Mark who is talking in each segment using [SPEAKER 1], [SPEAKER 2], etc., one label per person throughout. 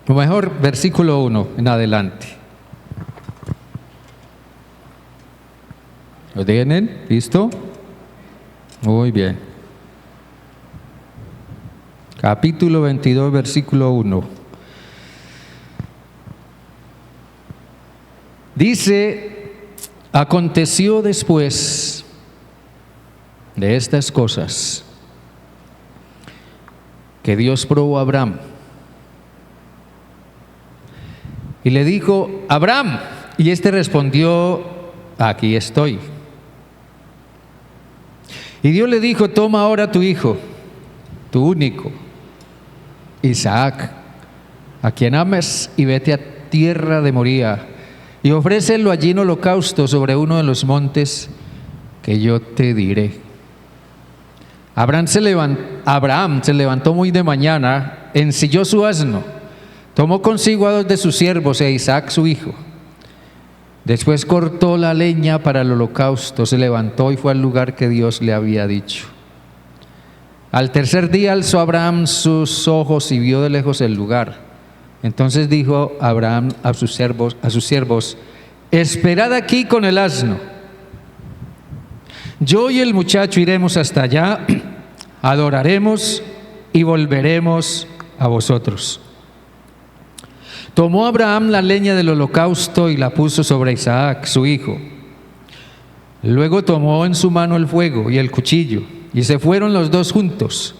[SPEAKER 1] o mejor, versículo 1 en adelante. ¿Lo tienen? ¿Listo? Muy bien. Capítulo 22, versículo 1. Dice: aconteció después de estas cosas que Dios probó a Abraham y le dijo: Abraham, y éste respondió: aquí estoy. Y Dios le dijo: toma ahora tu hijo, tu único, Isaac, a quien ames, y vete a tierra de Moría, y ofrécelo allí en holocausto sobre uno de los montes que yo te diré. Abraham se levantó muy de mañana, ensilló su asno, tomó consigo a 2 de sus siervos e a Isaac su hijo. Después cortó la leña para el holocausto, se levantó y fue al lugar que Dios le había dicho. Al tercer día alzó Abraham sus ojos y vio de lejos el lugar. Entonces dijo Abraham a sus siervos: esperad aquí con el asno. Yo y el muchacho iremos hasta allá, adoraremos y volveremos a vosotros. Tomó Abraham la leña del holocausto y la puso sobre Isaac, su hijo. Luego tomó en su mano el fuego y el cuchillo, y se fueron los dos juntos.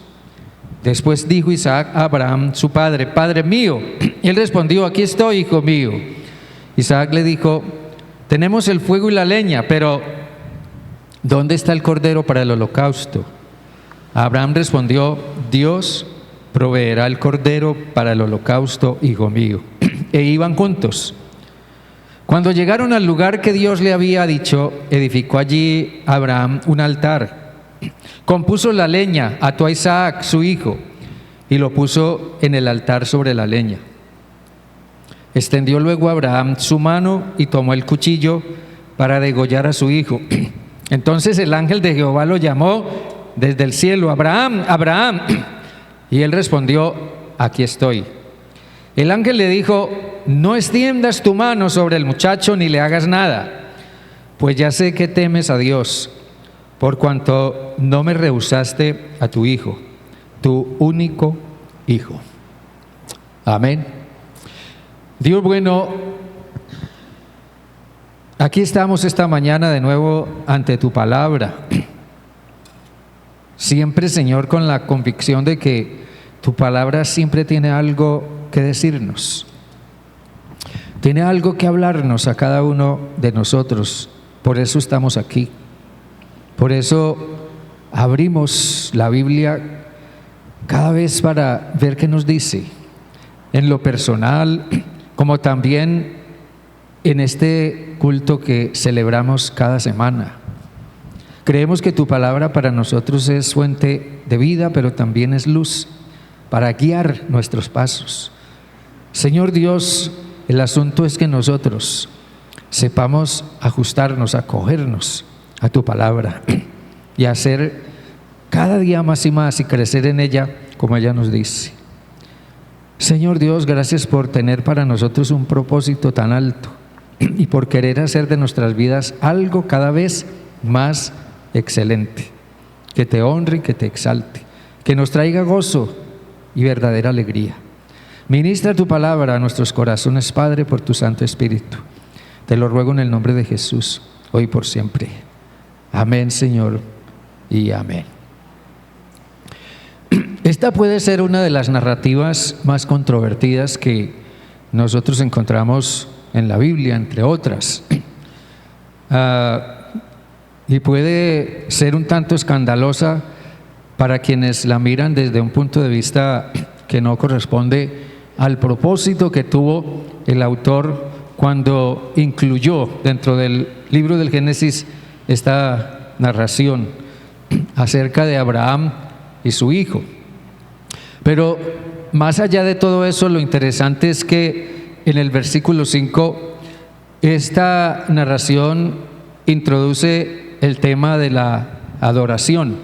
[SPEAKER 1] Después dijo Isaac a Abraham, su padre: Padre mío. Y él respondió: aquí estoy, hijo mío. Isaac le dijo: tenemos el fuego y la leña, pero ¿dónde está el cordero para el holocausto? Abraham respondió: Dios proveerá el cordero para el holocausto, hijo mío. E iban juntos. Cuando llegaron al lugar que Dios le había dicho, edificó allí Abraham un altar. Compuso la leña, ató a Isaac, su hijo, y lo puso en el altar sobre la leña. Extendió luego Abraham su mano y tomó el cuchillo para degollar a su hijo. Entonces el ángel de Jehová lo llamó desde el cielo: Abraham, Abraham. Y él respondió: aquí estoy. El ángel le dijo: no extiendas tu mano sobre el muchacho ni le hagas nada, pues ya sé que temes a Dios, por cuanto no me rehusaste a tu hijo, tu único hijo. Amén. Dios bueno, aquí estamos esta mañana de nuevo ante tu palabra. Siempre, Señor, con la convicción de que tu palabra siempre tiene algo que decirnos, tiene algo que hablarnos a cada uno de nosotros. Por eso estamos aquí, por eso abrimos la Biblia cada vez para ver qué nos dice, en lo personal, como también en este culto que celebramos cada semana. Creemos que tu palabra para nosotros es fuente de vida, pero también es luz para guiar nuestros pasos. Señor Dios, el asunto es que nosotros sepamos ajustarnos, acogernos a tu palabra y hacer cada día más y más y crecer en ella como ella nos dice. Señor Dios, gracias por tener para nosotros un propósito tan alto y por querer hacer de nuestras vidas algo cada vez más excelente, que te honre y que te exalte, que nos traiga gozo y verdadera alegría. Ministra tu palabra a nuestros corazones, Padre, por tu Santo Espíritu. Te lo ruego en el nombre de Jesús, hoy y por siempre. Amén, Señor, y amén. Esta puede ser una de las narrativas más controvertidas que nosotros encontramos en la Biblia, entre otras. Y puede ser un tanto escandalosa para quienes la miran desde un punto de vista que no corresponde al propósito que tuvo el autor cuando incluyó dentro del libro del Génesis esta narración acerca de Abraham y su hijo. Pero más allá de todo eso, lo interesante es que en el versículo 5 esta narración introduce el tema de la adoración.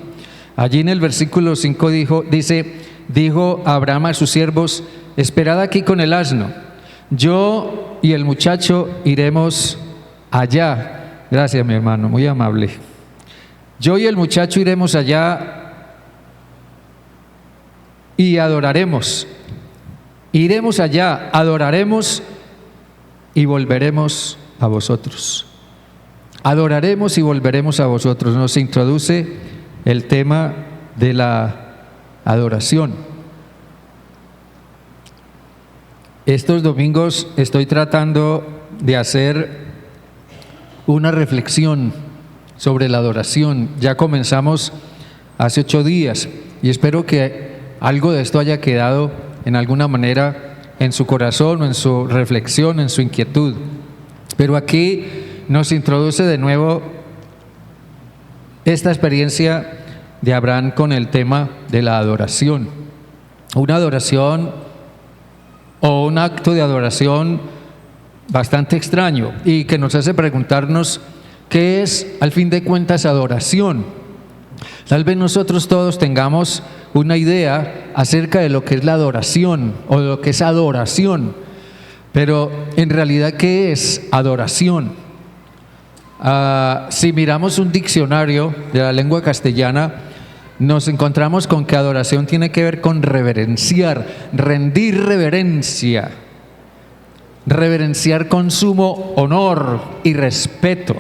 [SPEAKER 1] Allí en el versículo 5 dijo Abraham a sus siervos: esperad aquí con el asno. Yo y el muchacho iremos allá. Gracias, mi hermano, muy amable. Yo y el muchacho iremos allá y adoraremos. Iremos allá, adoraremos y volveremos a vosotros. Adoraremos y volveremos a vosotros. Nos introduce el tema de la adoración. Estos domingos estoy tratando de hacer una reflexión sobre la adoración. Ya comenzamos hace 8 días y espero que algo de esto haya quedado en alguna manera en su corazón o en su reflexión, en su inquietud. Pero aquí nos introduce de nuevo esta experiencia de Abraham con el tema de la adoración. Una adoración o un acto de adoración bastante extraño y que nos hace preguntarnos qué es, al fin de cuentas, adoración. Tal vez nosotros todos tengamos una idea acerca de lo que es la adoración o de lo que es adoración, pero en realidad, ¿qué es adoración? Si miramos un diccionario de la lengua castellana, nos encontramos con que adoración tiene que ver con reverenciar, rendir reverencia, reverenciar con sumo honor y respeto.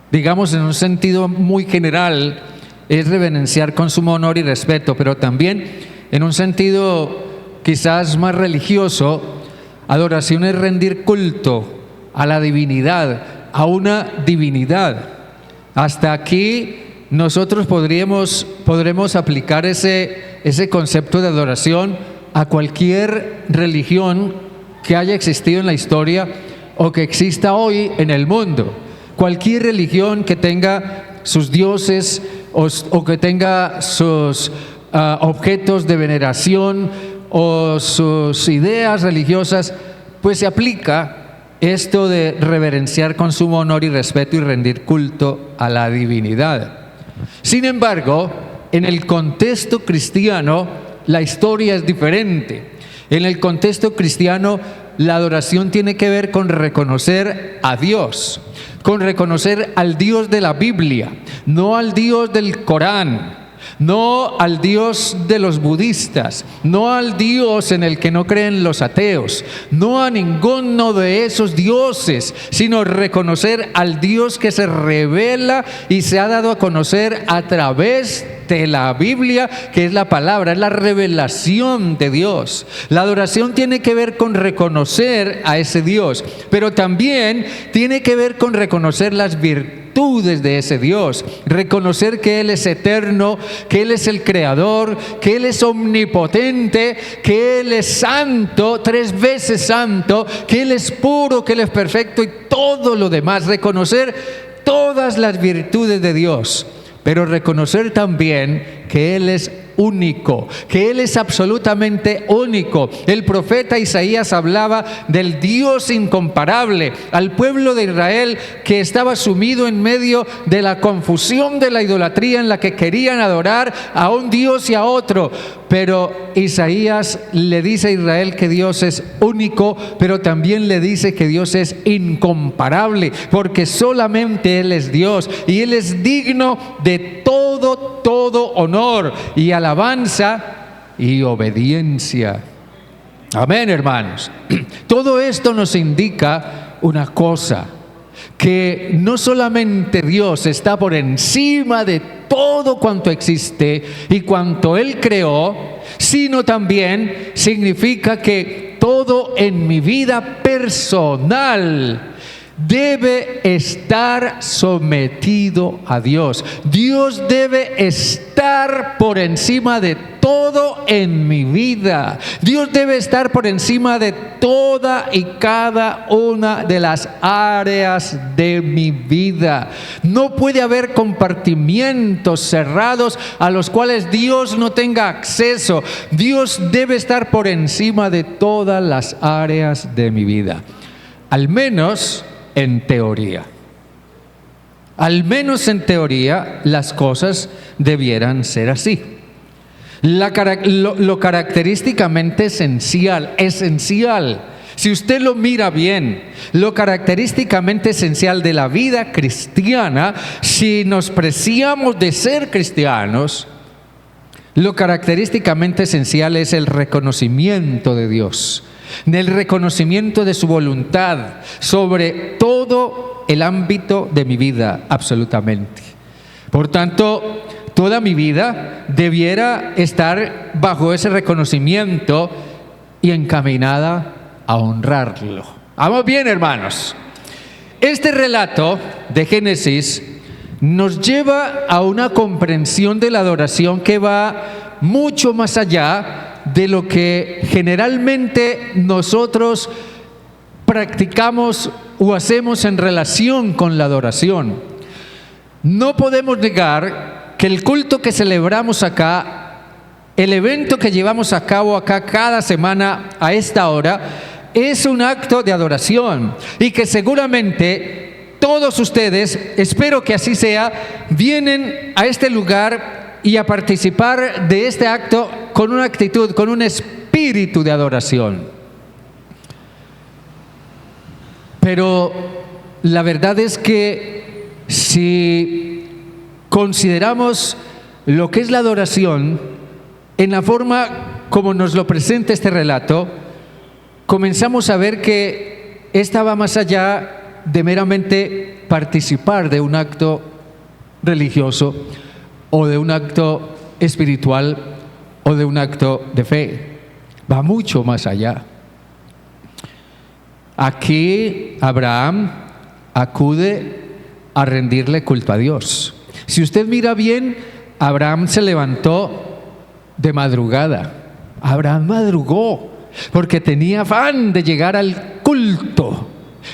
[SPEAKER 1] Digamos, en un sentido muy general, es reverenciar con sumo honor y respeto, pero también en un sentido quizás más religioso, adoración es rendir culto a la divinidad, a una divinidad. Hasta aquí nosotros podremos aplicar ese concepto de adoración a cualquier religión que haya existido en la historia o que exista hoy en el mundo. Cualquier religión que tenga sus dioses o que tenga sus objetos de veneración o sus ideas religiosas, pues se aplica esto de reverenciar con sumo honor y respeto y rendir culto a la divinidad. Sin embargo, en el contexto cristiano, la historia es diferente. En el contexto cristiano, la adoración tiene que ver con reconocer a Dios, con reconocer al Dios de la Biblia, no al Dios del Corán, no al Dios de los budistas, no al Dios en el que no creen los ateos, no a ninguno de esos dioses, sino reconocer al Dios que se revela y se ha dado a conocer a través de la Biblia, que es la palabra, es la revelación de Dios. La adoración tiene que ver con reconocer a ese Dios, pero también tiene que ver con reconocer las virtudes de ese Dios, reconocer que Él es eterno, que Él es el creador, que Él es omnipotente, que Él es santo, 3 veces santo, que Él es puro, que Él es perfecto y todo lo demás. Reconocer todas las virtudes de Dios, pero reconocer también que Él es único, que Él es absolutamente único. El profeta Isaías hablaba del Dios incomparable al pueblo de Israel que estaba sumido en medio de la confusión de la idolatría en la que querían adorar a un Dios y a otro. Pero Isaías le dice a Israel que Dios es único, pero también le dice que Dios es incomparable, porque solamente Él es Dios y Él es digno de todo honor y alabanza y obediencia. Amén, hermanos. Todo esto nos indica una cosa, que no solamente Dios está por encima de todo cuanto existe y cuanto Él creó, sino también significa que todo en mi vida personal debe estar sometido a Dios. Dios debe estar por encima de todo en mi vida. Dios debe estar por encima de toda y cada una de las áreas de mi vida. No puede haber compartimientos cerrados a los cuales Dios no tenga acceso. Dios debe estar por encima de todas las áreas de mi vida. Al menos en teoría. Al menos en teoría las cosas debieran ser así. Lo característicamente esencial. Si usted lo mira bien, lo característicamente esencial de la vida cristiana, si nos preciamos de ser cristianos, lo característicamente esencial es el reconocimiento de Dios, el reconocimiento de su voluntad sobre todo el ámbito de mi vida, absolutamente. Por tanto, toda mi vida debiera estar bajo ese reconocimiento y encaminada a honrarlo. Vamos bien, hermanos. Este relato de Génesis nos lleva a una comprensión de la adoración que va mucho más allá de lo que generalmente nosotros practicamos o hacemos en relación con la adoración. No podemos negar que el culto que celebramos acá, el evento que llevamos a cabo acá cada semana a esta hora, es un acto de adoración y que seguramente todos ustedes, espero que así sea, vienen a este lugar y a participar de este acto con una actitud, con un espíritu de adoración. Pero la verdad es que si consideramos lo que es la adoración en la forma como nos lo presenta este relato, comenzamos a ver que esta va más allá de meramente participar de un acto religioso o de un acto espiritual o de un acto de fe. Va mucho más allá. Aquí Abraham acude a rendirle culto a Dios. Si usted mira bien, Abraham se levantó de madrugada. Abraham madrugó porque tenía afán de llegar al culto.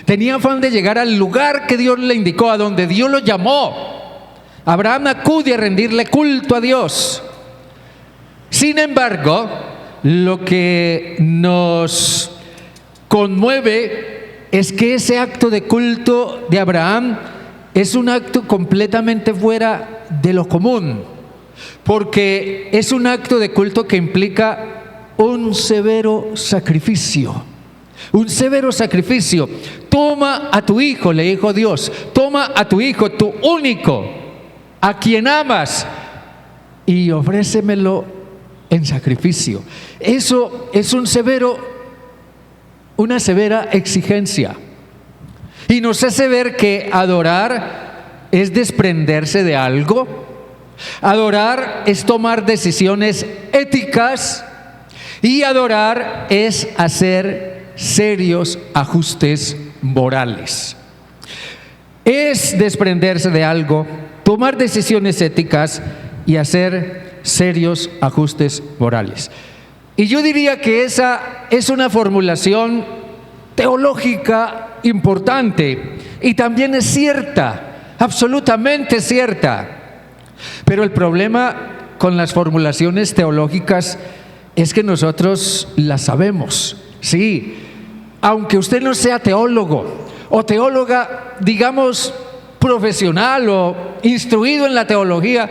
[SPEAKER 1] Tenía afán de llegar al lugar que Dios le indicó, a donde Dios lo llamó. Abraham acude a rendirle culto a Dios. Sin embargo, lo que nos conmueve es que ese acto de culto de Abraham es un acto completamente fuera de lo común, porque es un acto de culto que implica un severo sacrificio. Un severo sacrificio. Toma a tu hijo, le dijo Dios, toma a tu hijo, tu único, a quien amas, y ofrécemelo en sacrificio. Eso es una severa exigencia. Y nos hace ver que adorar es desprenderse de algo. Adorar es tomar decisiones éticas. Y adorar es hacer serios ajustes morales. Es desprenderse de algo, tomar decisiones éticas y hacer serios ajustes morales. Y yo diría que esa es una formulación teológica importante y también es cierta, absolutamente cierta. Pero el problema con las formulaciones teológicas es que nosotros las sabemos, sí. Aunque usted no sea teólogo o teóloga, digamos, profesional o instruido en la teología,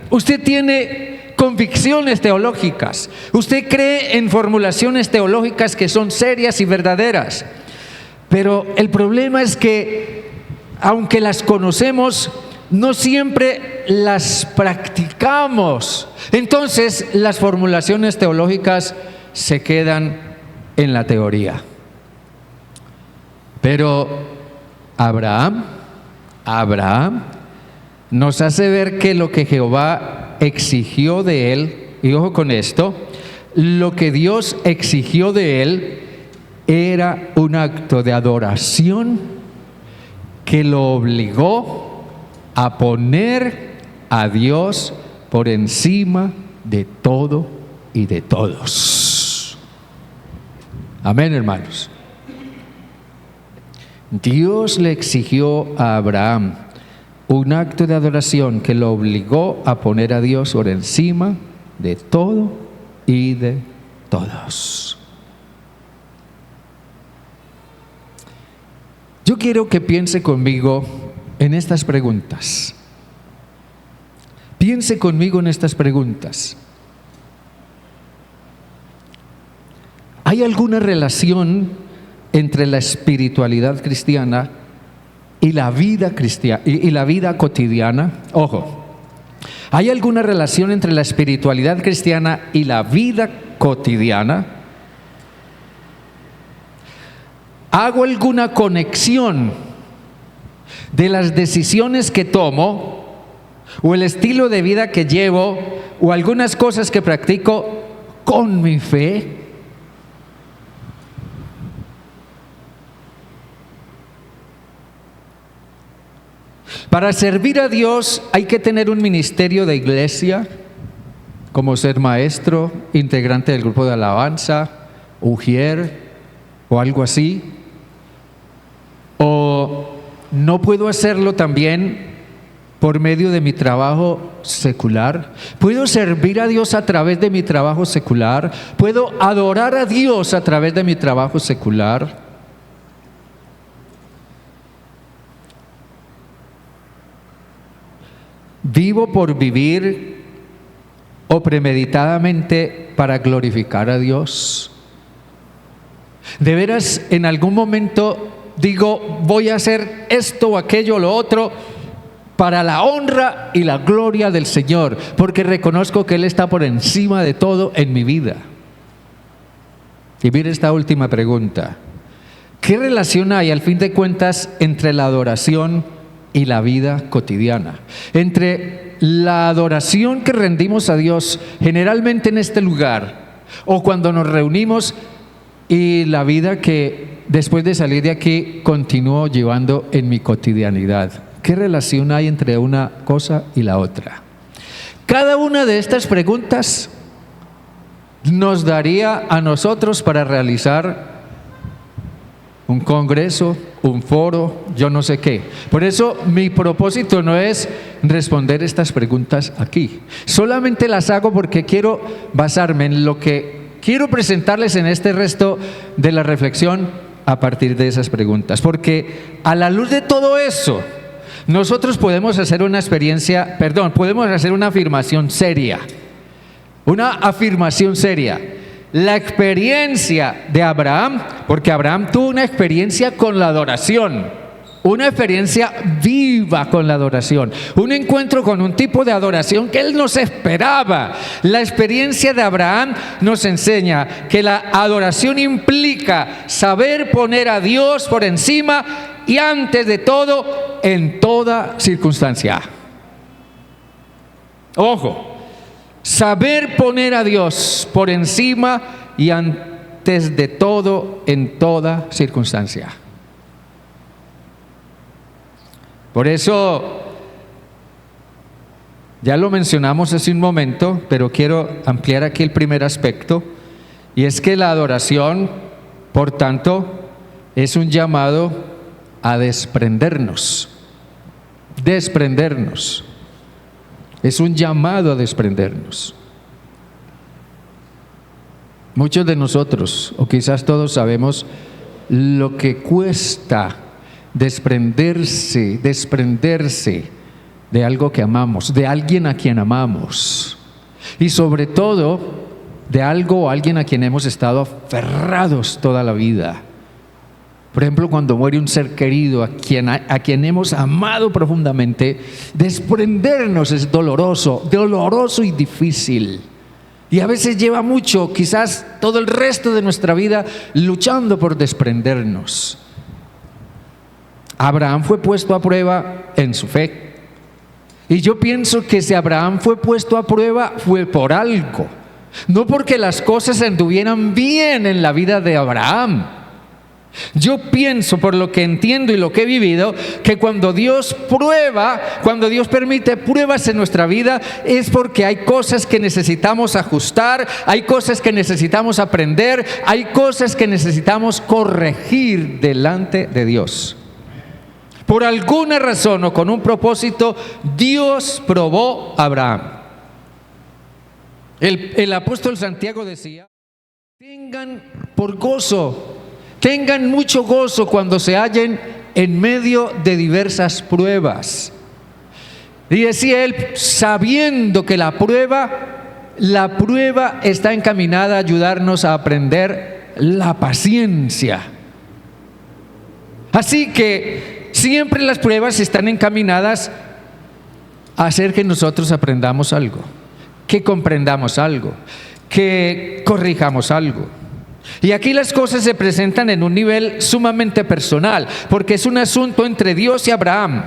[SPEAKER 1] usted tiene convicciones teológicas. Usted cree en formulaciones teológicas que son serias y verdaderas. Pero el problema es que, aunque las conocemos, no siempre las practicamos. Entonces, las formulaciones teológicas se quedan en la teoría. Pero Abraham nos hace ver que lo que Jehová exigió de él, y ojo con esto, lo que Dios exigió de él era un acto de adoración que lo obligó a poner a Dios por encima de todo y de todos. Amén, hermanos. Dios le exigió a Abraham un acto de adoración que lo obligó a poner a Dios por encima de todo y de todos. Yo quiero que piense conmigo en estas preguntas. Piense conmigo en estas preguntas. ¿Hay alguna relación entre la espiritualidad cristiana y la vida cristiana y la vida cotidiana? Ojo, ¿hay alguna relación entre la espiritualidad cristiana y la vida cotidiana? ¿Hago alguna conexión de las decisiones que tomo o el estilo de vida que llevo o algunas cosas que practico con mi fe? Para servir a Dios hay que tener un ministerio de iglesia, como ser maestro, integrante del grupo de alabanza, ujier o algo así. O no puedo hacerlo también por medio de mi trabajo secular. Puedo servir a Dios a través de mi trabajo secular. Puedo adorar a Dios a través de mi trabajo secular. ¿Vivo por vivir o premeditadamente para glorificar a Dios? ¿De veras en algún momento digo, voy a hacer esto o aquello o lo otro para la honra y la gloria del Señor, porque reconozco que Él está por encima de todo en mi vida? Y mire esta última pregunta: ¿qué relación hay al fin de cuentas entre la adoración y la vida cotidiana? Entre la adoración que rendimos a Dios generalmente en este lugar o cuando nos reunimos y la vida que después de salir de aquí continúo llevando en mi cotidianidad. ¿Qué relación hay entre una cosa y la otra? Cada una de estas preguntas nos daría a nosotros para realizar un congreso, un foro, yo no sé qué. Por eso mi propósito no es responder estas preguntas aquí. Solamente las hago porque quiero basarme en lo que quiero presentarles en este resto de la reflexión a partir de esas preguntas. Porque a la luz de todo eso, nosotros podemos hacer una podemos hacer una afirmación seria. Una afirmación seria. La experiencia de Abraham, porque Abraham tuvo una experiencia con la adoración, una experiencia viva con la adoración, un encuentro con un tipo de adoración que él no se esperaba. La experiencia de Abraham nos enseña que la adoración implica saber poner a Dios por encima y antes de todo en toda circunstancia. Ojo. Saber poner a Dios por encima y antes de todo en toda circunstancia. Por eso, ya lo mencionamos hace un momento, pero quiero ampliar aquí el primer aspecto, y es que la adoración, por tanto, es un llamado a desprendernos. Desprendernos. Es un llamado a desprendernos. Muchos de nosotros, o quizás todos, sabemos lo que cuesta desprenderse de algo que amamos, de alguien a quien amamos, y sobre todo de algo o alguien a quien hemos estado aferrados toda la vida. Por ejemplo, cuando muere un ser querido a quien hemos amado profundamente, desprendernos es doloroso y difícil. Y a veces lleva mucho, quizás todo el resto de nuestra vida, luchando por desprendernos. Abraham fue puesto a prueba en su fe. Y yo pienso que si Abraham fue puesto a prueba, fue por algo. No porque las cosas anduvieran bien en la vida de Abraham. Yo pienso, por lo que entiendo y lo que he vivido, que cuando Dios permite pruebas en nuestra vida, es porque hay cosas que necesitamos ajustar, hay cosas que necesitamos aprender, hay cosas que necesitamos corregir delante de Dios. Por alguna razón o con un propósito, Dios probó a Abraham. El apóstol Santiago decía: tengan mucho gozo cuando se hallen en medio de diversas pruebas. Y decía él, sabiendo que la prueba está encaminada a ayudarnos a aprender la paciencia. Así que siempre las pruebas están encaminadas a hacer que nosotros aprendamos algo, que comprendamos algo, que corrijamos algo. Y aquí las cosas se presentan en un nivel sumamente personal, porque es un asunto entre Dios y Abraham,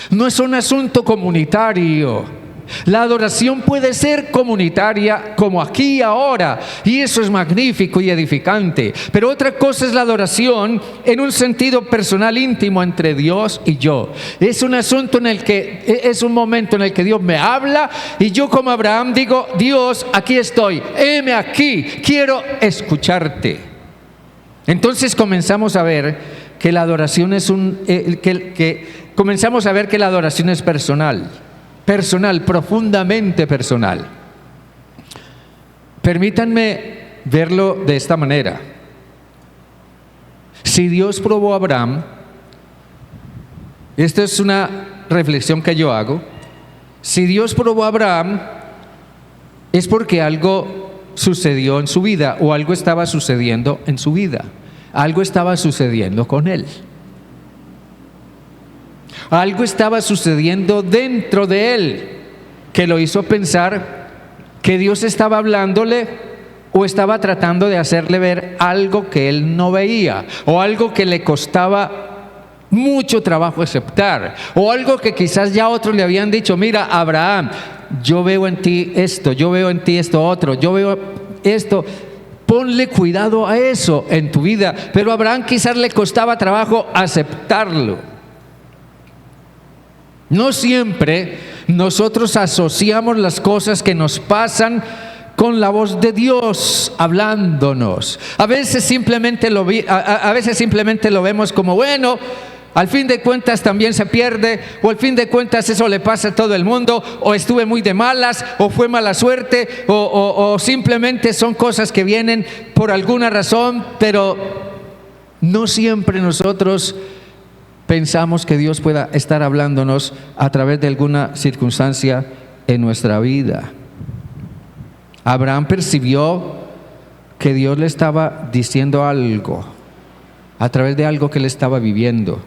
[SPEAKER 1] no es un asunto comunitario. La adoración puede ser comunitaria como aquí y ahora, y eso es magnífico y edificante, pero otra cosa es la adoración en un sentido personal íntimo entre Dios y yo. Es un asunto en el que, es un momento en el que Dios me habla y yo como Abraham digo: Dios, aquí estoy, heme aquí, quiero escucharte. Entonces comenzamos a ver que la adoración es comenzamos a ver que la adoración es personal, profundamente personal. Permítanme verlo de esta manera. Si Dios probó a Abraham, esta es una reflexión que yo hago, si Dios probó a Abraham es porque algo sucedió en su vida, o algo estaba sucediendo en su vida, algo estaba sucediendo con él. Algo estaba sucediendo dentro de él que lo hizo pensar que Dios estaba hablándole o estaba tratando de hacerle ver algo que él no veía, o algo que le costaba mucho trabajo aceptar, o algo que quizás ya otros le habían dicho: mira, Abraham, yo veo en ti esto, yo veo en ti esto otro, yo veo esto. Ponle cuidado a eso en tu vida. Pero a Abraham quizás le costaba trabajo aceptarlo. No siempre nosotros asociamos las cosas que nos pasan con la voz de Dios hablándonos. A veces simplemente lo vemos como: bueno, al fin de cuentas también se pierde, o al fin de cuentas eso le pasa a todo el mundo, o estuve muy de malas, o fue mala suerte, o simplemente son cosas que vienen por alguna razón. Pero no siempre nosotros pensamos que Dios pueda estar hablándonos a través de alguna circunstancia en nuestra vida. Abraham percibió que Dios le estaba diciendo algo a través de algo que él estaba viviendo,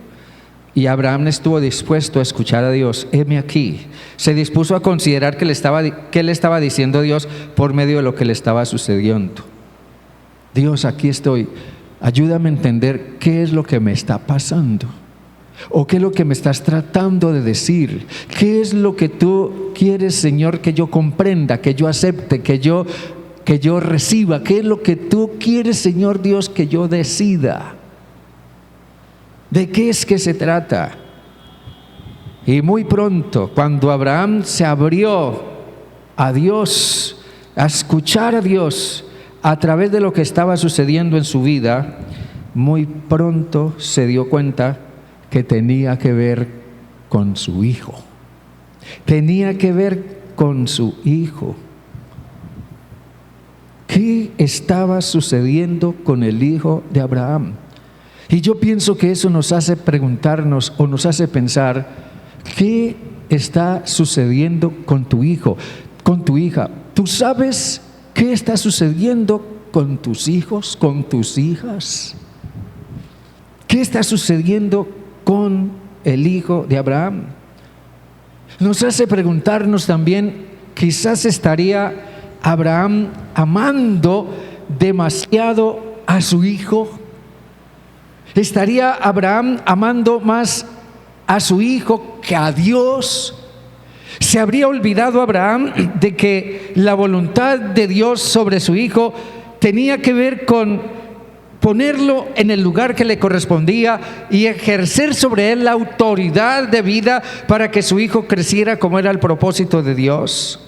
[SPEAKER 1] y Abraham estuvo dispuesto a escuchar a Dios. Heme aquí. Se dispuso a considerar que le estaba diciendo Dios por medio de lo que le estaba sucediendo. Dios, aquí estoy, ayúdame a entender qué es lo que me está pasando. ¿O qué es lo que me estás tratando de decir? ¿Qué es lo que tú quieres, Señor, que yo comprenda, que yo acepte, que yo reciba? ¿Qué es lo que tú quieres, Señor Dios, que yo decida? ¿De qué es que se trata? Y muy pronto, cuando Abraham se abrió a Dios, a escuchar a Dios a través de lo que estaba sucediendo en su vida, muy pronto se dio cuenta que tenía que ver con su hijo. Tenía que ver con su hijo. ¿Qué estaba sucediendo con el hijo de Abraham? Y yo pienso que eso nos hace preguntarnos, o nos hace pensar: ¿qué está sucediendo con tu hijo, con tu hija? ¿Tú sabes qué está sucediendo con tus hijos, con tus hijas? ¿Qué está sucediendo con el hijo de Abraham? Nos hace preguntarnos también: quizás estaría Abraham amando demasiado a su hijo. ¿Estaría Abraham amando más a su hijo que a Dios? ¿Se habría olvidado Abraham de que la voluntad de Dios sobre su hijo tenía que ver con ponerlo en el lugar que le correspondía y ejercer sobre él la autoridad de vida para que su hijo creciera como era el propósito de Dios?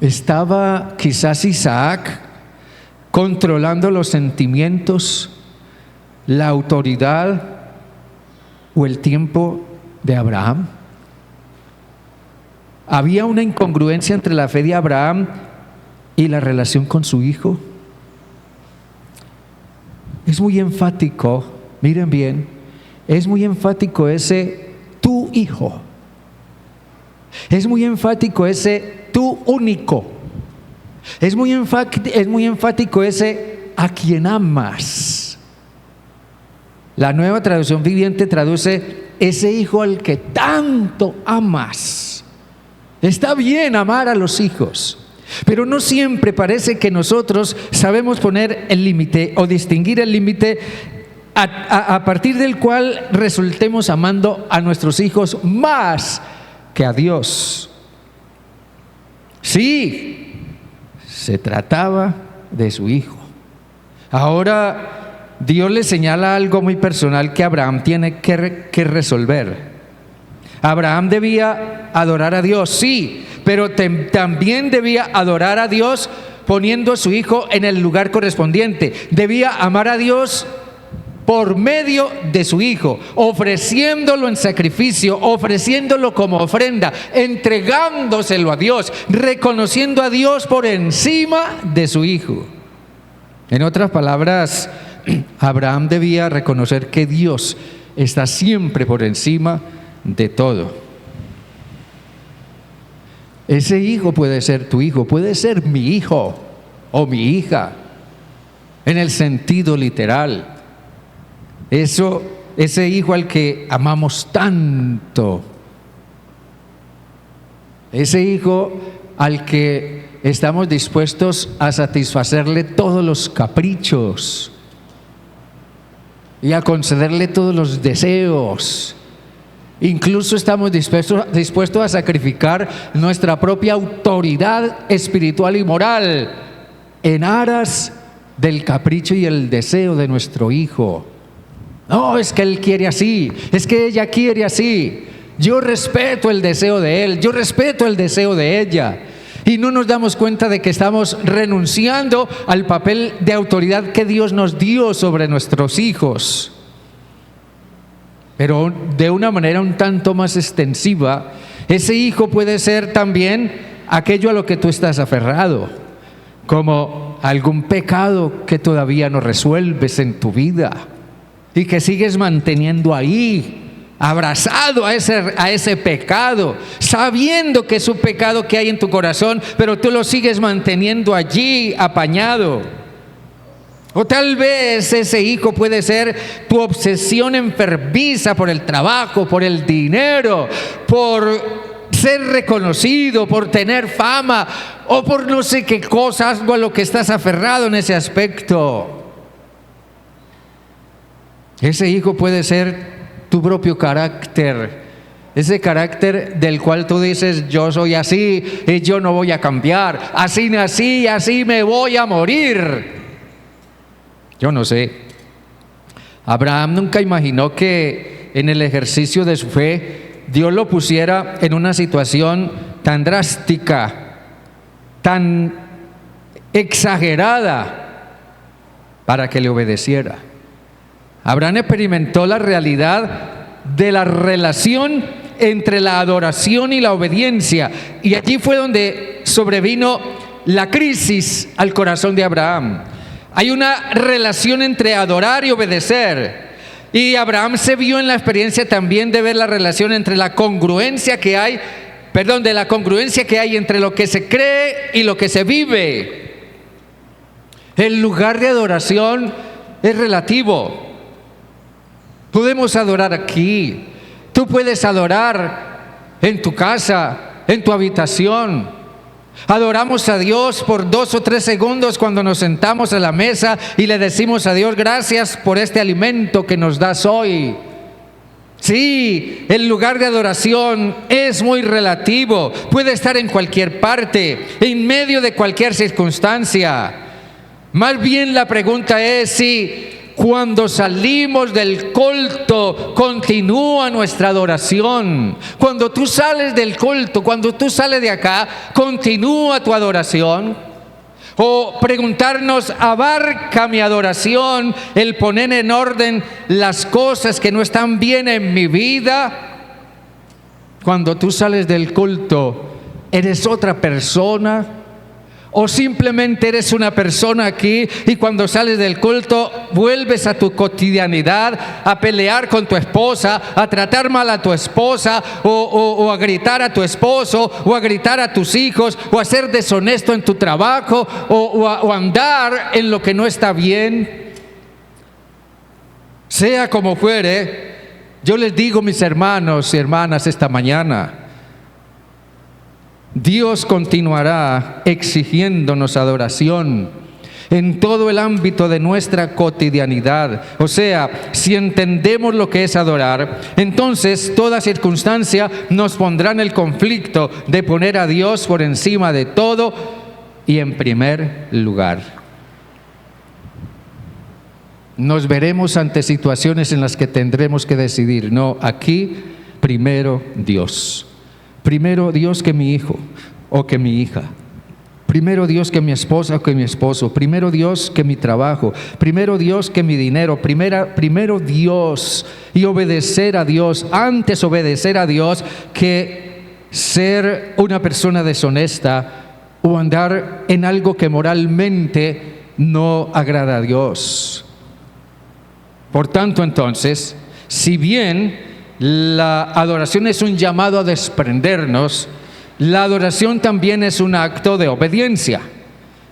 [SPEAKER 1] ¿Estaba quizás Isaac controlando los sentimientos, la autoridad o el tiempo de Abraham? ¿Había una incongruencia entre la fe de Abraham y la relación con su hijo? Es muy enfático, miren bien, es muy enfático ese tu hijo. Es muy enfático ese tu único. Es muy enfático ese a quien amas. La Nueva Traducción Viviente traduce ese hijo al que tanto amas. Está bien amar a los hijos, pero no siempre parece que nosotros sabemos poner el límite o distinguir el límite a partir del cual resultemos amando a nuestros hijos más que a Dios. Sí, se trataba de su hijo. Ahora Dios le señala algo muy personal que Abraham tiene que resolver. Abraham debía adorar a Dios, sí, pero también debía adorar a Dios poniendo a su hijo en el lugar correspondiente. Debía amar a Dios por medio de su hijo, ofreciéndolo en sacrificio, ofreciéndolo como ofrenda, entregándoselo a Dios, reconociendo a Dios por encima de su hijo. En otras palabras, Abraham debía reconocer que Dios está siempre por encima de todo. Ese hijo puede ser tu hijo, puede ser mi hijo o mi hija, en el sentido literal. Ese hijo al que amamos tanto, ese hijo al que estamos dispuestos a satisfacerle todos los caprichos y a concederle todos los deseos. Incluso estamos dispuestos a sacrificar nuestra propia autoridad espiritual y moral en aras del capricho y el deseo de nuestro hijo. No, es que él quiere así, es que ella quiere así. Yo respeto el deseo de él, yo respeto el deseo de ella. Y no nos damos cuenta de que estamos renunciando al papel de autoridad que Dios nos dio sobre nuestros hijos. Pero de una manera un tanto más extensiva, ese hijo puede ser también aquello a lo que tú estás aferrado, como algún pecado que todavía no resuelves en tu vida y que sigues manteniendo ahí, abrazado a ese pecado, sabiendo que es un pecado que hay en tu corazón, pero tú lo sigues manteniendo allí, apañado. O tal vez ese hijo puede ser tu obsesión enfermiza por el trabajo, por el dinero, por ser reconocido, por tener fama o por no sé qué cosas, algo a lo que estás aferrado en ese aspecto. Ese hijo puede ser tu propio carácter, ese carácter del cual tú dices: yo soy así y yo no voy a cambiar, así nací y así me voy a morir. Yo no sé. Abraham nunca imaginó que en el ejercicio de su fe Dios lo pusiera en una situación tan drástica, tan exagerada, para que le obedeciera. Abraham experimentó la realidad de la relación entre la adoración y la obediencia, y allí fue donde sobrevino la crisis al corazón de Abraham. Hay una relación entre adorar y obedecer, y Abraham se vio en la experiencia también de ver la relación entre la congruencia que hay, de la congruencia que hay entre lo que se cree y lo que se vive. El lugar de adoración es relativo. Podemos adorar aquí, tú puedes adorar en tu casa, en tu habitación. Adoramos a Dios por 2 o 3 segundos cuando nos sentamos a la mesa y le decimos a Dios: gracias por este alimento que nos das hoy. Sí, el lugar de adoración es muy relativo, puede estar en cualquier parte, en medio de cualquier circunstancia. Más bien la pregunta es si cuando salimos del culto continúa nuestra adoración. Cuando tú sales del culto, cuando tú sales de acá, continúa tu adoración. O preguntarnos: ¿abarca mi adoración el poner en orden las cosas que no están bien en mi vida? Cuando tú sales del culto, ¿eres otra persona? ¿O simplemente eres una persona aquí y cuando sales del culto vuelves a tu cotidianidad, a pelear con tu esposa, a tratar mal a tu esposa, o a gritar a tu esposo, o a gritar a tus hijos, o a ser deshonesto en tu trabajo, o andar en lo que no está bien? Sea como fuere, yo les digo, mis hermanos y hermanas, esta mañana, Dios continuará exigiéndonos adoración en todo el ámbito de nuestra cotidianidad. O sea, si entendemos lo que es adorar, entonces toda circunstancia nos pondrá en el conflicto de poner a Dios por encima de todo y en primer lugar. Nos veremos ante situaciones en las que tendremos que decidir, no, aquí primero Dios. Primero Dios que mi hijo o que mi hija. Primero Dios que mi esposa o que mi esposo. Primero Dios que mi trabajo. Primero Dios que mi dinero. Primero Dios, y obedecer a Dios. Antes obedecer a Dios que ser una persona deshonesta o andar en algo que moralmente no agrada a Dios. Por tanto, entonces, si bien la adoración es un llamado a desprendernos, la adoración también es un acto de obediencia.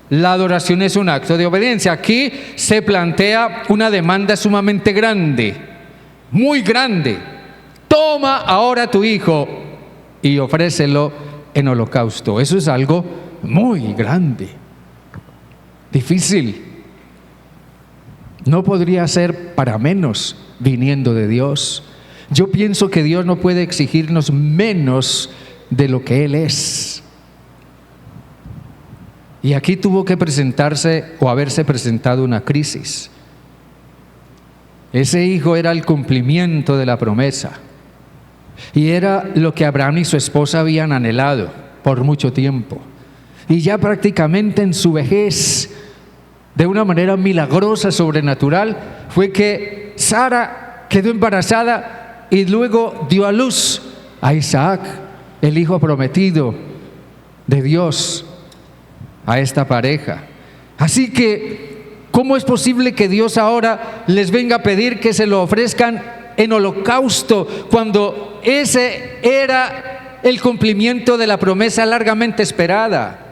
[SPEAKER 1] La adoración es un acto de obediencia. Aquí se plantea una demanda sumamente grande, muy grande. Toma ahora a tu hijo y ofrécelo en holocausto. Eso es algo muy grande, difícil. No podría ser para menos viniendo de Dios. Yo pienso que Dios no puede exigirnos menos de lo que Él es. Y aquí tuvo que presentarse o haberse presentado una crisis. Ese hijo era el cumplimiento de la promesa. Y era lo que Abraham y su esposa habían anhelado por mucho tiempo. Y ya prácticamente en su vejez, de una manera milagrosa, sobrenatural, fue que Sara quedó embarazada y luego dio a luz a Isaac, el hijo prometido de Dios a esta pareja. Así que, ¿cómo es posible que Dios ahora les venga a pedir que se lo ofrezcan en holocausto cuando ese era el cumplimiento de la promesa largamente esperada?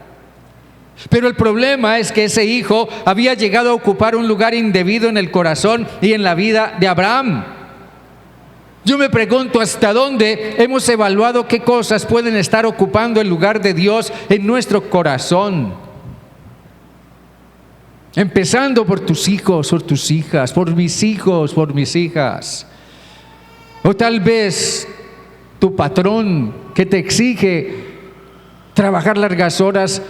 [SPEAKER 1] Pero el problema es que ese hijo había llegado a ocupar un lugar indebido en el corazón y en la vida de Abraham. Yo me pregunto hasta dónde hemos evaluado qué cosas pueden estar ocupando el lugar de Dios en nuestro corazón. Empezando por tus hijos, por tus hijas, por mis hijos, por mis hijas. O tal vez tu patrón que te exige trabajar largas horas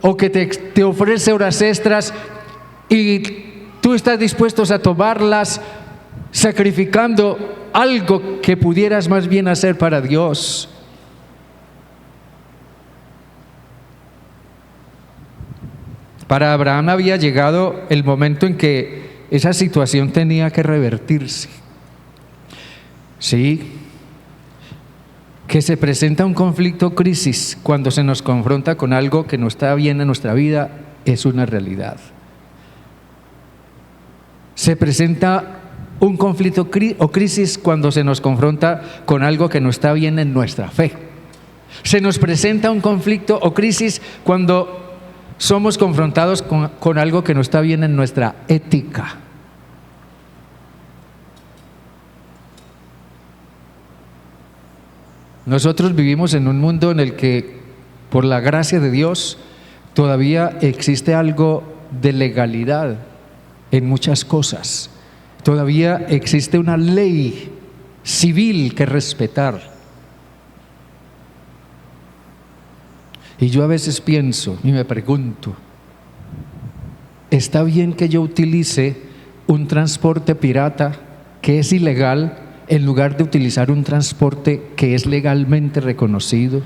[SPEAKER 1] o que te ofrece horas extras y tú estás dispuesto a tomarlas sacrificando algo que pudieras más bien hacer para Dios. Para Abraham había llegado el momento en que esa situación tenía que revertirse. Sí, que se presenta un conflicto, crisis, cuando se nos confronta con algo que no está bien en nuestra vida, es una realidad. Se presenta un conflicto o crisis cuando se nos confronta con algo que no está bien en nuestra fe. Se nos presenta un conflicto o crisis cuando somos confrontados con algo que no está bien en nuestra ética. Nosotros vivimos en un mundo en el que, por la gracia de Dios, todavía existe algo de legalidad en muchas cosas. Todavía existe una ley civil que respetar. Y yo a veces pienso y me pregunto, ¿está bien que yo utilice un transporte pirata que es ilegal en lugar de utilizar un transporte que es legalmente reconocido?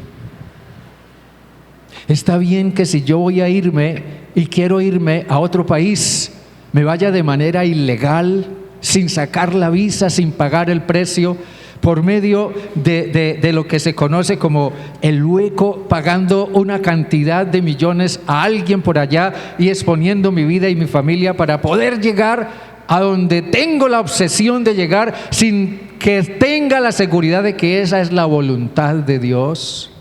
[SPEAKER 1] ¿Está bien que si yo voy a irme y quiero irme a otro país, me vaya de manera ilegal, sin sacar la visa, sin pagar el precio, por medio de lo que se conoce como el hueco, pagando una cantidad de millones a alguien por allá y exponiendo mi vida y mi familia para poder llegar a donde tengo la obsesión de llegar sin que tenga la seguridad de que esa es la voluntad de Dios.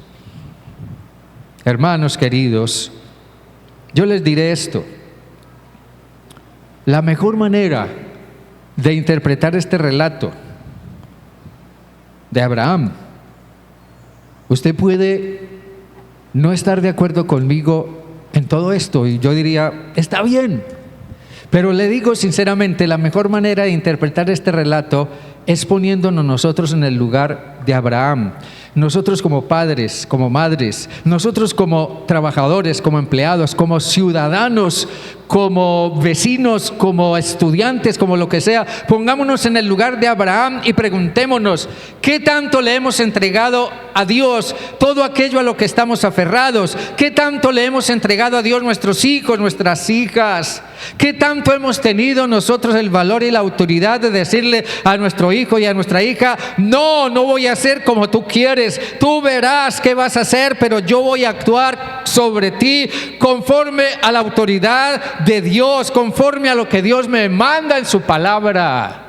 [SPEAKER 1] Hermanos queridos, yo les diré esto: la mejor manera de interpretar este relato de Abraham, usted puede no estar de acuerdo conmigo en todo esto, y yo diría, está bien, pero le digo sinceramente, la mejor manera de interpretar este relato es poniéndonos nosotros en el lugar de Abraham. Nosotros como padres, como madres, nosotros como trabajadores, como empleados, como ciudadanos, como vecinos, como estudiantes, como lo que sea, pongámonos en el lugar de Abraham y preguntémonos: ¿qué tanto le hemos entregado a Dios todo aquello a lo que estamos aferrados? ¿Qué tanto le hemos entregado a Dios nuestros hijos, nuestras hijas? ¿Qué tanto hemos tenido nosotros el valor y la autoridad de decirle a nuestro hijo y a nuestra hija: no voy a hacer como tú quieres, tú verás qué vas a hacer, pero yo voy a actuar sobre ti conforme a la autoridad de Dios, conforme a lo que Dios me manda en su palabra?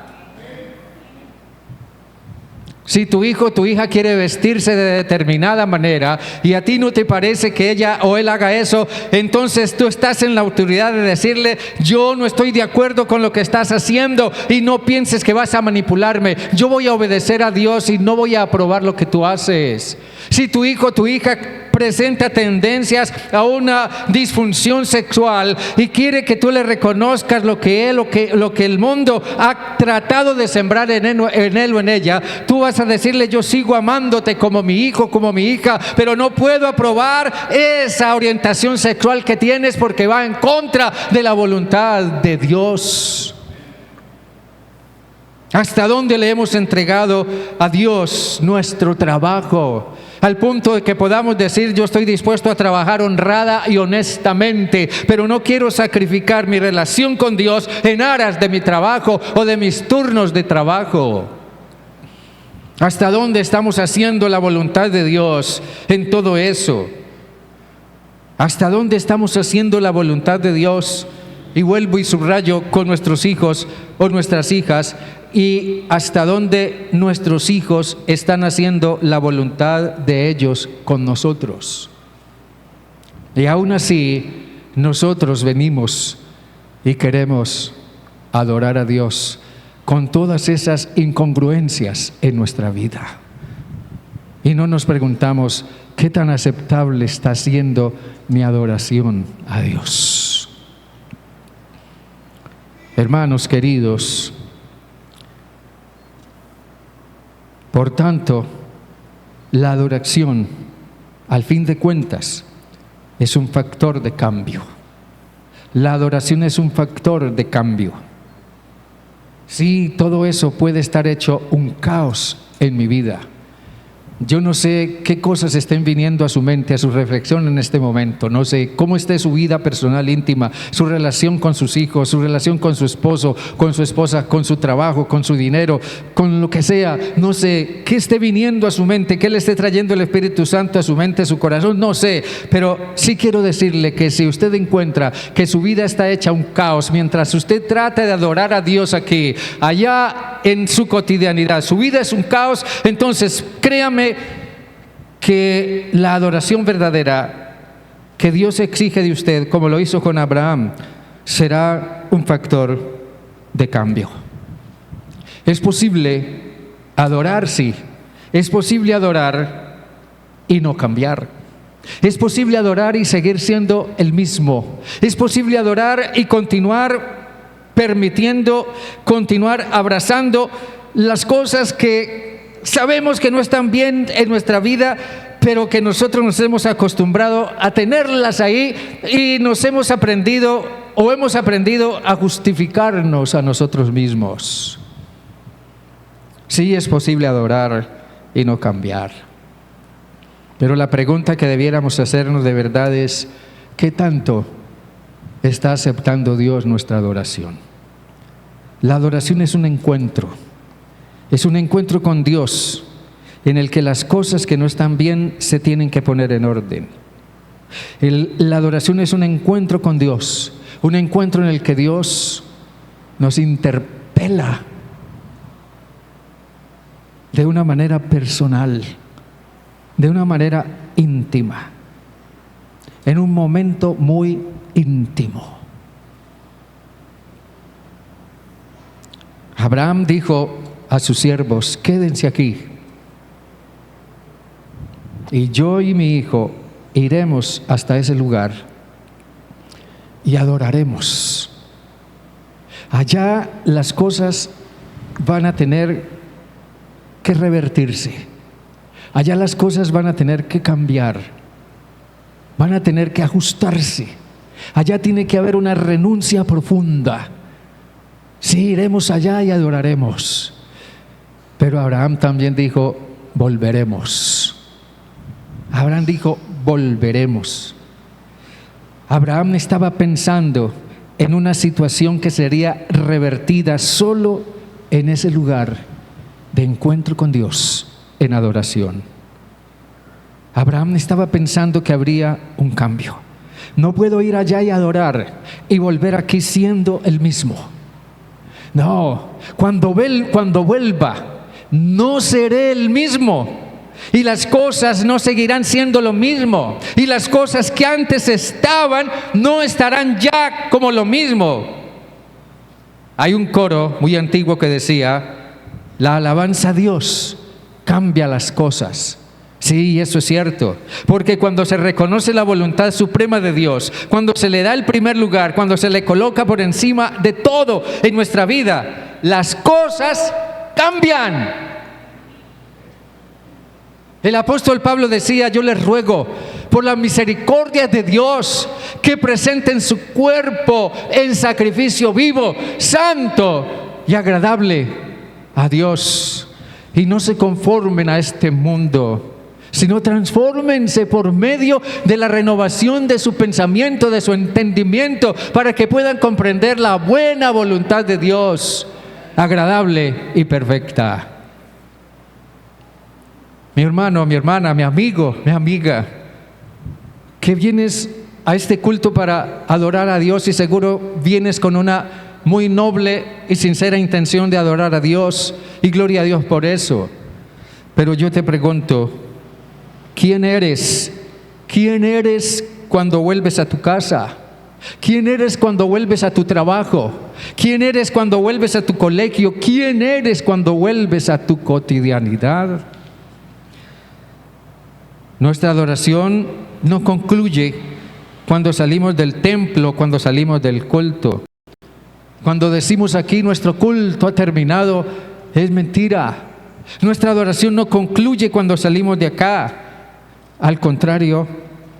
[SPEAKER 1] Si tu hijo o tu hija quiere vestirse de determinada manera y a ti no te parece que ella o él haga eso, entonces tú estás en la autoridad de decirle: yo no estoy de acuerdo con lo que estás haciendo y no pienses que vas a manipularme. Yo voy a obedecer a Dios y no voy a aprobar lo que tú haces. Si tu hijo o tu hija presenta tendencias a una disfunción sexual y quiere que tú le reconozcas lo que el mundo ha tratado de sembrar en él o en ella, tú vas a decirle: yo sigo amándote como mi hijo, como mi hija, pero no puedo aprobar esa orientación sexual que tienes porque va en contra de la voluntad de Dios. ¿Hasta dónde le hemos entregado a Dios nuestro trabajo? Al punto de que podamos decir: yo estoy dispuesto a trabajar honrada y honestamente, pero no quiero sacrificar mi relación con Dios en aras de mi trabajo o de mis turnos de trabajo. ¿Hasta dónde estamos haciendo la voluntad de Dios en todo eso? ¿Hasta dónde estamos haciendo la voluntad de Dios? Y vuelvo y subrayo: con nuestros hijos o nuestras hijas. Y hasta dónde nuestros hijos están haciendo la voluntad de ellos con nosotros. Y aún así, nosotros venimos y queremos adorar a Dios con todas esas incongruencias en nuestra vida. Y no nos preguntamos: ¿qué tan aceptable está siendo mi adoración a Dios? Hermanos queridos, por tanto, la adoración, al fin de cuentas, es un factor de cambio. La adoración es un factor de cambio. Sí, todo eso puede estar hecho un caos en mi vida. Yo no sé qué cosas estén viniendo a su mente, a su reflexión en este momento. No sé cómo esté su vida personal íntima, su relación con sus hijos, su relación con su esposo, con su esposa, con su trabajo, con su dinero, con lo que sea. No sé qué esté viniendo a su mente, qué le esté trayendo el Espíritu Santo a su mente, a su corazón. No sé, pero sí quiero decirle que si usted encuentra que su vida está hecha un caos, mientras usted trata de adorar a Dios aquí, allá en su cotidianidad, su vida es un caos, entonces créame que la adoración verdadera que Dios exige de usted, como lo hizo con Abraham, será un factor de cambio. Es posible adorar, sí. Es posible adorar y no cambiar. Es posible adorar y seguir siendo el mismo. Es posible adorar y continuar permitiendo, continuar abrazando las cosas que sabemos que no están bien en nuestra vida, pero que nosotros nos hemos acostumbrado a tenerlas ahí y hemos aprendido a justificarnos a nosotros mismos. Sí, es posible adorar y no cambiar. Pero la pregunta que debiéramos hacernos de verdad es: ¿qué tanto está aceptando Dios nuestra adoración? La adoración es un encuentro. Es un encuentro con Dios en el que las cosas que no están bien se tienen que poner en orden. La adoración es un encuentro con Dios, un encuentro en el que Dios nos interpela de una manera personal, de una manera íntima, en un momento muy íntimo. Abraham dijo a sus siervos: quédense aquí, y yo y mi hijo iremos hasta ese lugar y adoraremos. Allá las cosas van a tener que revertirse. Allá las cosas van a tener que cambiar. Van a tener que ajustarse. Allá tiene que haber una renuncia profunda. Sí, iremos allá y adoraremos. Pero Abraham también dijo: volveremos. Abraham dijo: volveremos. Abraham estaba pensando en una situación que sería revertida solo en ese lugar de encuentro con Dios en adoración. Abraham estaba pensando que habría un cambio. No puedo ir allá y adorar y volver aquí siendo el mismo. No, cuando vuelva, no seré el mismo. Y las cosas no seguirán siendo lo mismo. Y las cosas que antes estaban no estarán ya como lo mismo. Hay un coro muy antiguo que decía: la alabanza a Dios cambia las cosas. Sí, eso es cierto, porque cuando se reconoce la voluntad suprema de Dios, cuando se le da el primer lugar, cuando se le coloca por encima de todo en nuestra vida, las cosas cambian. El apóstol Pablo decía: yo les ruego por la misericordia de Dios que presenten su cuerpo en sacrificio vivo, santo y agradable a Dios, y no se conformen a este mundo, sino transfórmense por medio de la renovación de su pensamiento, de su entendimiento, para que puedan comprender la buena voluntad de Dios, agradable y perfecta. Mi hermano, mi hermana, mi amigo, mi amiga, que vienes a este culto para adorar a Dios y seguro vienes con una muy noble y sincera intención de adorar a Dios, y gloria a Dios por eso. Pero yo te pregunto: ¿quién eres? ¿Quién eres cuando vuelves a tu casa? ¿Quién eres cuando vuelves a tu trabajo? ¿Quién eres cuando vuelves a tu colegio? ¿Quién eres cuando vuelves a tu cotidianidad? Nuestra adoración no concluye cuando salimos del templo, cuando salimos del culto. Cuando decimos aquí nuestro culto ha terminado, es mentira. Nuestra adoración no concluye cuando salimos de acá. Al contrario,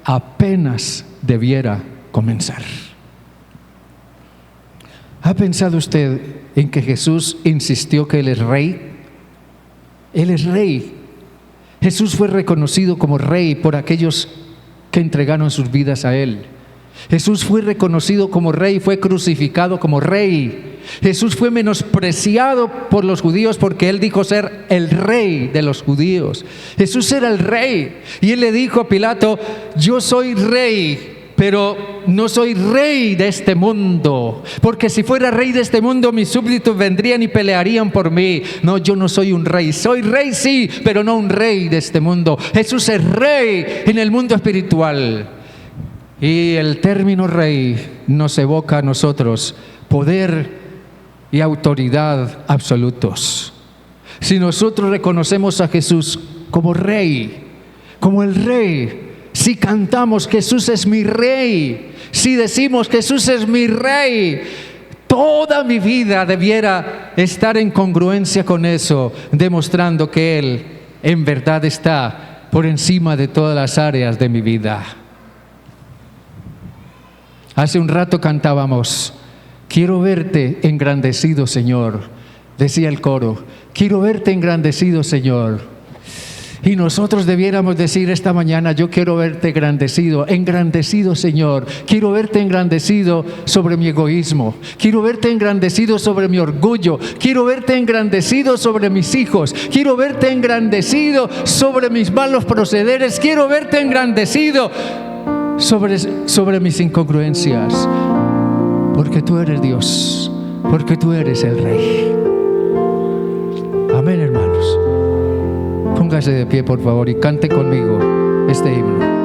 [SPEAKER 1] apenas debiera comenzar. ¿Ha pensado usted en que Jesús insistió que Él es rey? Él es rey. Jesús fue reconocido como rey por aquellos que entregaron sus vidas a Él. Jesús fue reconocido como rey, fue crucificado como rey. Jesús fue menospreciado por los judíos porque Él dijo ser el rey de los judíos. Jesús era el rey, y Él le dijo a Pilato: yo soy rey, pero no soy rey de este mundo, porque si fuera rey de este mundo, mis súbditos vendrían y pelearían por mí. No, yo no soy un rey. Soy rey, sí, pero no un rey de este mundo. Jesús es rey en el mundo espiritual. Y el término rey nos evoca a nosotros poder y autoridad absolutos. Si nosotros reconocemos a Jesús como rey, como el rey, si cantamos Jesús es mi rey, si decimos Jesús es mi rey, toda mi vida debiera estar en congruencia con eso, demostrando que Él en verdad está por encima de todas las áreas de mi vida. Hace un rato cantábamos: quiero verte engrandecido, Señor. Decía el coro: quiero verte engrandecido, Señor. Y nosotros debiéramos decir esta mañana: yo quiero verte engrandecido Señor. Quiero verte engrandecido sobre mi egoísmo. Quiero verte engrandecido sobre mi orgullo. Quiero verte engrandecido sobre mis hijos. Quiero verte engrandecido sobre mis malos procederes. Quiero verte engrandecido sobre mis incongruencias. Porque tú eres Dios. Porque tú eres el Rey. Amén, hermanos. Póngase de pie, por favor, y cante conmigo este himno.